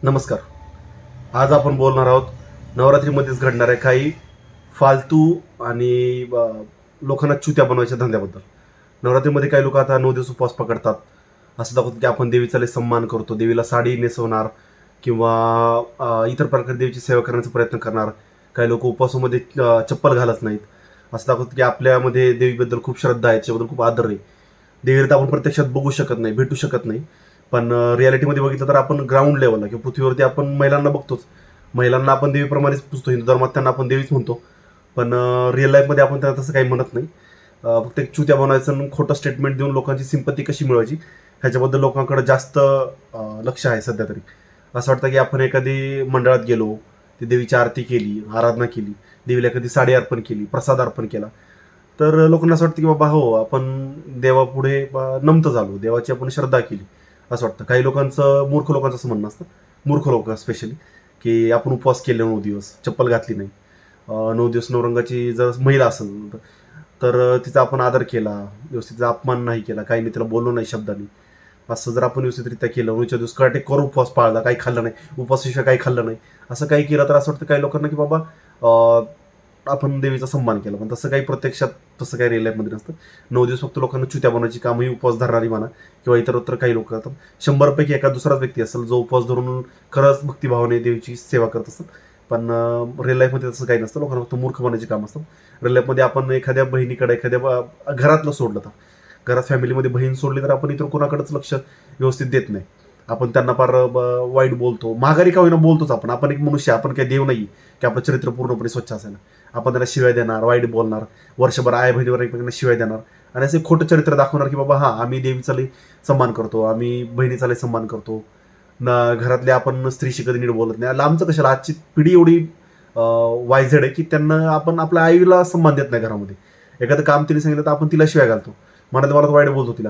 नमस्कार. आज आपण बोलणार आहोत नवरात्रीमध्येच घडणाऱ्या काही फालतू आणि लोकांना चुत्या बनवायच्या धंद्याबद्दल. नवरात्रीमध्ये काही लोक आता 9 दिवस उपवास पकडतात. असं दाखवतात की आपण देवीचा लय सन्मान करतो, देवीला साडी नेसवणार किंवा इतर प्रकारे देवीची सेवा करण्याचा प्रयत्न करणार. काही लोक उपवासामध्ये चप्पल घालत नाहीत. असं दाखवतात की आपल्यामध्ये देवीबद्दल खूप श्रद्धा आहे, त्याच्याबद्दल खूप आदर आहे. देवीला तर आपण प्रत्यक्षात बघू शकत नाही, भेटू शकत नाही, पण रियालिटीमध्ये बघितलं तर आपण ग्राउंड लेवलला किंवा पृथ्वीवरती आपण महिलांना बघतोच. महिलांना आपण देवीप्रमाणेच पुजतो, हिंदू धर्मात त्यांना आपण देवीच म्हणतो. पण रिअल लाईफमध्ये आपण त्यांना तसं काही म्हणत नाही. फक्त एक चुत्या बनवायचं आणि खोटं स्टेटमेंट देऊन लोकांची सिंपत्ती कशी मिळवायची ह्याच्याबद्दल लोकांकडे जास्त लक्ष आहे सध्या तरी. असं वाटतं की आपण एखादी मंडळात गेलो, ती देवीची आरती केली, आराधना केली, देवीला एखादी साडी अर्पण केली, प्रसाद अर्पण केला, तर लोकांना असं वाटतं की बाबा हो, आपण देवापुढे नमतं झालो, देवाची आपण श्रद्धा केली असं वाटतं. काही लोकांचं, मूर्ख लोकांचं असं म्हणणं असतं, मूर्ख लोक स्पेशली, की आपण उपवास केले 9 दिवस, चप्पल घातली नाही, 9 दिवस नवरंगाची जर महिला असेल तर तिचा आपण आदर केला, व्यवस्थित तिचा अपमान नाही केला, काही नाही, तिला बोललो नाही शब्दांनी, असं जर आपण व्यवस्थितरित्या केलं, 9 दिवस करू उपवास पाळला, काही खाल्लं नाही, उपवासाशिवाय काही खाल्लं नाही, असं काही केलं, तर असं वाटतं काही लोकांना की बाबा आपण देवीचा सन्मान केला. पण तसं काही प्रत्यक्षात तसं काही रिअल लाईफमध्ये नसतं. 9 दिवस फक्त लोकांना चुत्या बनवायची कामही उपवास धरणारी म्हणा किंवा इतरत्र काही लोक करतात. 100 पैकी एका दुसराच व्यक्ती असेल जो उपवास धरून खरंच भक्तिभावाने देवीची सेवा करत असतात. पण रिअल लाईफमध्ये तसं काही नसतं. लोकांना फक्त मूर्ख बनायची काम असतं. रिअल लाईफमध्ये आपण एखाद्या बहिणीकडे, एखाद्या घरातलं सोडलं तर, घरात फॅमिलीमध्ये बहीण सोडली तर आपण इतर कोणाकडेच लक्ष व्यवस्थित देत नाही. आपण त्यांना फार वाईट बोलतो, माघारी का होईना बोलतोच. आपण एक मनुष्य, आपण काही देव नाही की आपलं चरित्र पूर्णपणे स्वच्छ असायला. आपण त्यांना शिवाय देणार, वाईट बोलणार, वर्षभर आई बहिणीवर एकमेकांना शिवाय देणार आणि असे खोटं चरित्र दाखवणार की बाबा हां, आम्ही देवीचा लई सन्मान करतो, आम्ही बहिणीचा लई सन्मान करतो ना, घरातले आपण स्त्रीशी कधी नीट बोलत नाही. लांबचं कशाला, आजची पिढी एवढी वायझेड आहे की त्यांना आपण आपल्या आईला सन्मान देत नाही. घरामध्ये एखादं काम तिने सांगितलं तर आपण तिला शिवाय घालतो, मनात मला वाईट बोलतो तिला.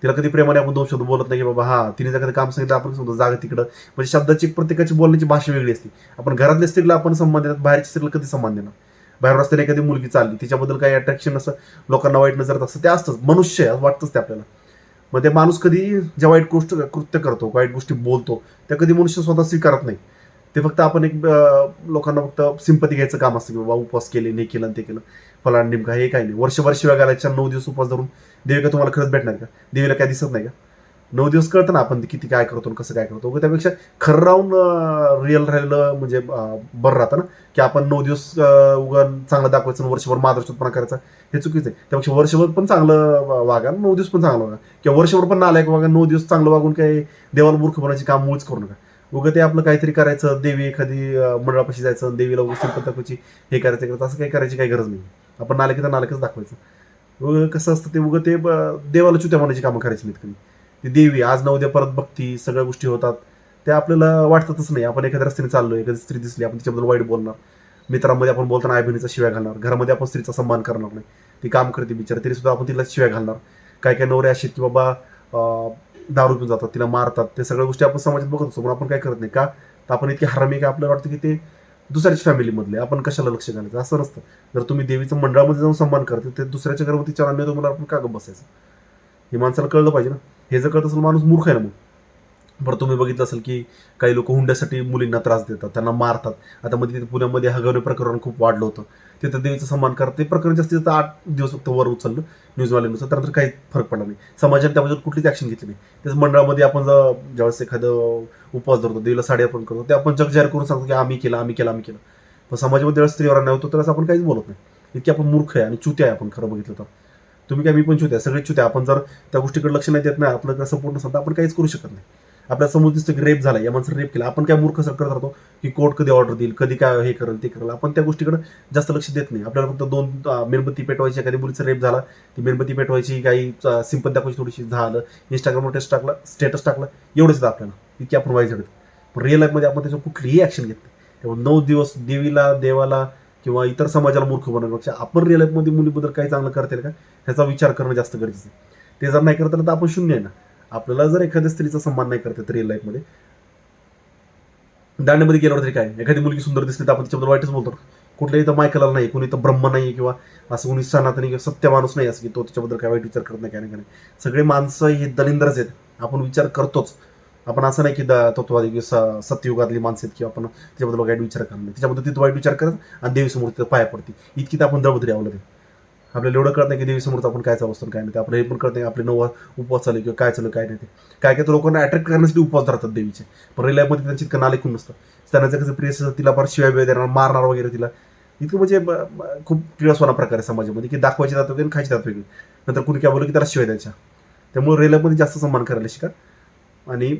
तिला कधी प्रेमाने आपण 2 शब्द बोलत नाही की बाबा हां, तिने जर कधी काम सांगितलं आपण समजा जागा तिकडं. म्हणजे शब्दाची, प्रत्येकाची बोलण्याची भाषा वेगळी असते. आपण घरातल्या स्त्रीला आपण सन्मान देतात, बाहेरच्या स्त्रीला कधी सन्मान देणार? बाहेर रस्त्याने एखादी मुलगी चालली, तिच्याबद्दल काही अट्रॅक्शन असं, लोकांना वाईट नजर असतं, ते असतंच, मनुष्य आहे वाटतंच ते आपल्याला. मग ते माणूस कधी ज्या वाईट गोष्ट कृत्य करतो, वाईट गोष्टी बोलतो, त्या कधी मनुष्य स्वतः स्वीकारत नाही. ते फक्त आपण एक लोकांना फक्त सिंपती घ्यायचं काम असतं की बाबा उपवास केले, नाही केलं, ते केलं, फलाण नेमका, हे काही नाही. वर्षभर शिवाय घालायच्या, 9 दिवस उपवास धरून देवी का तुम्हाला खरंच भेटणार का? देवीला काय दिसत नाही का? 9 दिवस कळतं ना आपण किती काय करतो, कसं काय करतो. त्यापेक्षा खरं राहून रिअल राहिलं म्हणजे बरं राहतं ना, की आपण 9 दिवस उगा चांगलं दाखवायचं आणि वर्षभर मादरचोदपणा करायचा, हे चुकीचं आहे. त्यापेक्षा वर्षभर पण चांगलं वागा, 9 दिवस पण चांगलं वागा, किंवा वर्षभर पण नालायक वागा, 9 दिवस चांगलं वागून काही देवाला मूर्ख बनायची काम मुळीच करू नका. उगं ते आपलं काहीतरी करायचं, देवी एखादी मंडळापाशी जायचं, देवीला उगाच सिंपल दाखवायची, हे करायचं, असं काही करायची काही गरज नाही. आपण नालायक तर नालायकच दाखवायचं. उगं कसं असतं ते, उगं ते देवाला चुत्या बनायची कामं करायची नाहीत कधी. ती देवी आज ना उद्या परत बघती, सगळ्या गोष्टी होतात, त्या आपल्याला वाटतच नाही. आपण एखाद्या रस्त्याने चाललोय, एखादी स्त्री दिसली, आपण तिच्याबद्दल वाईट बोलणार, मित्रांमध्ये आपण बोलताना आई बहिणीचा शिव्या घालणार, घरामध्ये आपण स्त्रीचा सन्मान करणार नाही. ती काम करते बिचार, तरी सुद्धा आपण तिला शिव्या घालणार. काय काय नवरे असे की बाबा दारू पिऊन जातात, तिला मारतात, ते सगळ्या गोष्टी आपण समाजात बघत असतो, पण आपण काय करत नाही का? तर आपण इतके हरामी का आपल्याला वाटतं की ते दुसऱ्याच्या फॅमिलीमधले, आपण कशाला लक्ष घालायचं? असं नसतं. जर तुम्ही देवीचं मंडळामध्ये जाऊन सन्मान करते, ते दुसऱ्याच्या घरामध्ये चार अन्य तुम्हाला आपण का गप्प बसायचं? हे माणसाला कळलं पाहिजे ना. हे जर कळत असेल माणूस मूर्ख आहे ना. मग बरं, तुम्ही बघितलं असेल की काही लोक हुंड्यासाठी मुलींना त्रास देतात, त्यांना मारतात. आता मध्ये पुण्यामध्ये हगवणे प्रकरण खूप वाढलं होतं. तिथं देवीचा सन्मान करत, ते प्रकरण जास्तीत जास्त 8 दिवस फक्त वर उचललं न्यूजवाल्यांनुसार, त्यानंतर काही फरक पडला नाही. समाजाने त्यामध्ये कुठलीच ऍक्शन घेतली नाही. त्याच मंडळामध्ये आपण ज्यावेळेस एखादं उपवास धरतो, देवीला साडी अर्पण करतो, ते आपण जग जाहीर करून सांगतो की आम्ही केलं, आम्ही केलं, आम्ही केलं. पण समाजामध्ये ज्यावेळेस स्त्रीवर अन्याय होतो तर असं आपण काहीच बोलत नाही. इतकी आपण मूर्ख आहे आणि चुत्या आहे आपण, खरं बघितलं तर. तुम्ही काय, मी पण चुत्या, सगळे चुत्या. आपण जर त्या गोष्टीकडे लक्ष नाही देत नाही, आपलं सपोर्ट नसतं, आपण काहीच करू शकत नाही. आपल्या समोर दिसतं की रेप झाला, या माणसाने रेप केला, आपण काय मूर्ख करत राहतो की कोर्ट कधी ऑर्डर देईल, कधी काय हे करेल, ते करेल. आपण त्या गोष्टीकडे जास्त लक्ष देत नाही. आपल्याला फक्त 2 मेणबत्ती पेटवायची, एखादी मुलीचा रेप झाला, ती मेणबत्ती पेटवायची, काही सिंपत दाखवायची, थोडीशी झालं, इंस्टाग्रामवर स्टेटस टाकलं, एवढंच येतं आपल्याला. इतकी आपण वाईट झालं. पण रिअल लाईफमध्ये आपण त्याच्यावर कुठलीही ऍक्शन घेत नाही. त्यामुळे 9 दिवस देवाला किंवा इतर समाजाला मूर्ख बनवण्यापेक्षा आपण रिअल लाईफमध्ये मुलीबद्दल काही चांगलं करतील का ह्याचा विचार करणं जास्त गरजेचं आहे. ते जर नाही करता तर आपण शून्य आहे ना. आपल्याला जर एखाद्या स्त्रीचा सन्मान नाही करता रिअल लाईफमध्ये, दांड्यामध्ये गेल्यावर तरी काय, एखादी मुलगी सुंदर दिसली तर आपण तिच्याबद्दल वाईटच बोलतो. कुठल्याही तर मायकलाल नाही, कोणी तर ब्रह्म नाही, किंवा असं कोणी सनातनी किंवा सत्य माणूस नाही असं की तो तिच्याबद्दल काय वाईट विचार करत नाही, काय नाही. सगळे माणसं हे दलिंद्रच आहेत. आपण विचार करतोच. आपण असं नाही की तत्ववादी की सत्ययुगातली माणसं आहेत किंवा आपण त्याच्याबद्दल वाईट विचार करणार नाही, त्याच्याबद्दल तिथं वाईट विचार करत आणि देवीसमोर तिथं पाया पडते. इतकी तर आपण दळबद्री आवलं ते. आपल्याला एवढं कळत नाही की देवीसमोरच आपण काय चालू असतो काय नाही ते. आपल्याला हे पण कळत नाही आपले उपवास चालू किंवा काय चालू काय नाही ते. काय काय तर लोकांना अट्रॅक्ट करण्यासाठी उपवास धरतात देवीचे, पण रिअल लाईफमध्ये त्यांची इतकं नालेखून नसतं. त्यांना कसं प्रियस तिला फार शिवाय वेळ देणार, मारणार वगैरे तिला. इतकं म्हणजे खूप किळसवाना प्रकार आहे समाजामध्ये की दाखवायची जात वेगळी आणि खायची जात वेगळी. नंतर कुणी काय बोललं की त्याला शिवाय द्यायच्या. त्यामुळे रिअल लाईफमध्ये जास्त सन्मान करायला शिका आणि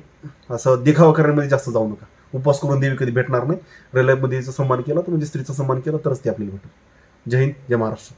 असं देखावा करण्यामध्ये जास्त जाऊ नका. उपवास करून देवी कधी भेटणार नाही. रिअल लाईफमध्ये सन्मान केला तर म्हणजे स्त्रीचा सन्मान केला तरच ती आपल्याला भेटेल. जय हिंद, जय महाराष्ट्र.